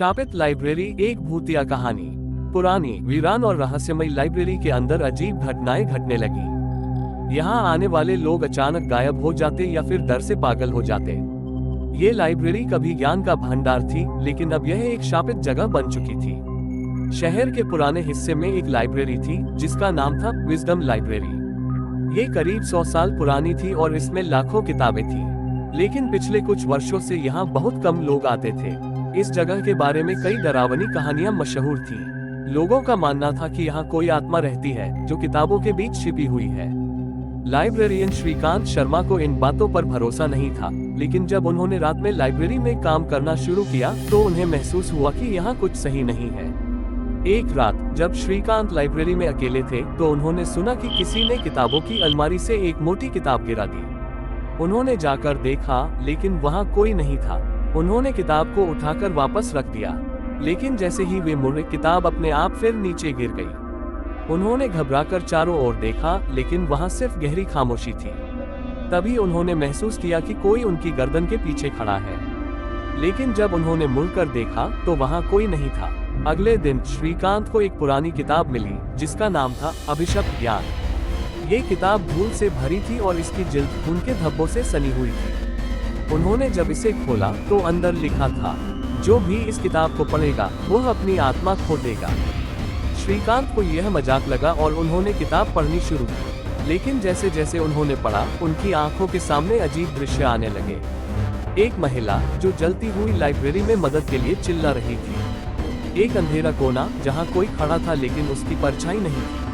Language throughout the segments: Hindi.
शापित लाइब्रेरी एक भूतिया कहानी। पुरानी, वीरान और रहस्यमयी लाइब्रेरी के अंदर अजीब घटनाएं घटने लगी। यहाँ आने वाले लोग अचानक गायब हो जाते या फिर डर से पागल हो जाते। ये लाइब्रेरी कभी ज्ञान का भंडार थी, लेकिन अब यह एक शापित जगह बन चुकी थी। शहर के पुराने हिस्से में एक लाइब्रेरी थी जिसका नाम था विजडम लाइब्रेरी। ये करीब 100 साल पुरानी थी और इसमें लाखों किताबें थी। लेकिन पिछले कुछ वर्षों से यहाँ बहुत कम लोग आते थे। इस जगह के बारे में कई डरावनी कहानियां मशहूर थीं। लोगों का मानना था कि यहाँ कोई आत्मा रहती है जो किताबों के बीच छिपी हुई है। लाइब्रेरियन श्रीकांत शर्मा को इन बातों पर भरोसा नहीं था, लेकिन जब उन्होंने रात में लाइब्रेरी में काम करना शुरू किया तो उन्हें महसूस हुआ कि यहाँ कुछ सही नहीं है। एक रात जब श्रीकांत लाइब्रेरी में अकेले थे तो उन्होंने सुना कि किसी ने किताबों की अलमारी से एक मोटी किताब गिरा दी। उन्होंने जाकर देखा, लेकिन वहाँ कोई नहीं था। उन्होंने किताब को उठाकर वापस रख दिया, लेकिन जैसे ही वे मुड़े, किताब अपने आप फिर नीचे गिर गई। उन्होंने घबराकर चारों ओर देखा, लेकिन वहां सिर्फ गहरी खामोशी थी। तभी उन्होंने महसूस किया कि कोई उनकी गर्दन के पीछे खड़ा है, लेकिन जब उन्होंने मुड़कर देखा तो वहां कोई नहीं था। अगले दिन श्रीकांत को एक पुरानी किताब मिली जिसका नाम था अभिशप्त ज्ञान। ये किताब धूल से भरी थी और इसकी जिल्द खून के धब्बों से सनी हुई थी। उन्होंने जब इसे खोला तो अंदर लिखा था, जो भी इस किताब को पढ़ेगा वह अपनी आत्मा खो देगा। श्रीकांत को यह मजाक लगा और उन्होंने किताब पढ़नी शुरू की, लेकिन जैसे जैसे उन्होंने पढ़ा उनकी आंखों के सामने अजीब दृश्य आने लगे। एक महिला जो जलती हुई लाइब्रेरी में मदद के लिए चिल्ला रही थी। एक अंधेरा कोना जहां कोई खड़ा था लेकिन उसकी परछाई नहीं थी।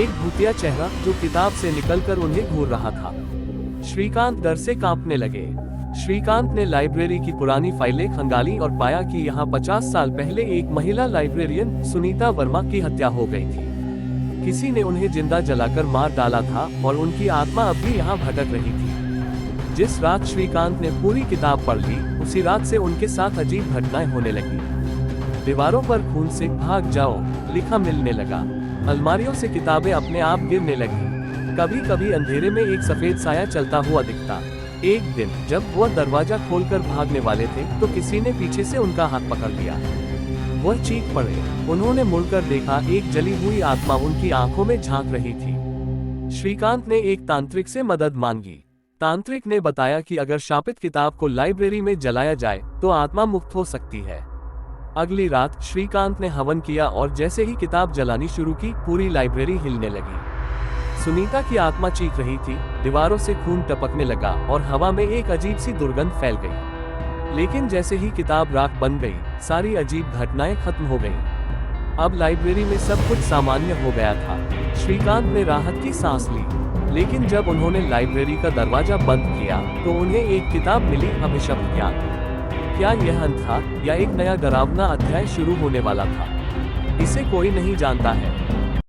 एक भूतिया चेहरा जो किताब से निकलकर उन्हें घूर रहा था। श्रीकांत डर से कांपने लगे। श्रीकांत ने लाइब्रेरी की पुरानी फाइलें खंगाली और पाया कि यहाँ 50 साल पहले एक महिला लाइब्रेरियन सुनीता वर्मा की हत्या हो गई थी। किसी ने उन्हें जिंदा जलाकर मार डाला था और उनकी आत्मा अब भी यहाँ भटक रही थी। जिस रात श्रीकांत ने पूरी किताब पढ़ ली, उसी रात से उनके साथ अजीब घटनाएं होने लगी। दीवारों पर खून से "भाग जाओ" लिखा मिलने लगा। अलमारियों से किताबें अपने आप गिरने लगी। कभी कभी अंधेरे में एक सफेद साया चलता हुआ दिखता। एक दिन जब वह दरवाजा खोलकर भागने वाले थे तो किसी ने पीछे से उनका हाथ पकड़ लिया। वह चीख पड़े। उन्होंने मुड़कर देखा, एक जली हुई आत्मा उनकी आंखों में झांक रही थी। श्रीकांत ने एक तांत्रिक से मदद मांगी। तांत्रिक ने बताया कि अगर शापित किताब को लाइब्रेरी में जलाया जाए तो आत्मा मुक्त हो सकती है। अगली रात श्रीकांत ने हवन किया और जैसे ही किताब जलानी शुरू की, पूरी लाइब्रेरी हिलने लगी। सुनीता की आत्मा चीख रही थी, दीवारों से खून टपकने लगा और हवा में एक अजीब सी दुर्गंध फैल गई। लेकिन जैसे ही किताब राख बन गई, सारी अजीब घटनाएं खत्म हो गईं। अब लाइब्रेरी में सब कुछ सामान्य हो गया था। श्रीकांत ने राहत की सांस ली, लेकिन जब उन्होंने लाइब्रेरी का दरवाजा बंद किया तो उन्हें एक किताब मिली, अभिशप्त ज्ञान। क्या यह अंत था या एक नया डरावना अध्याय शुरू होने वाला था? इसे कोई नहीं जानता है।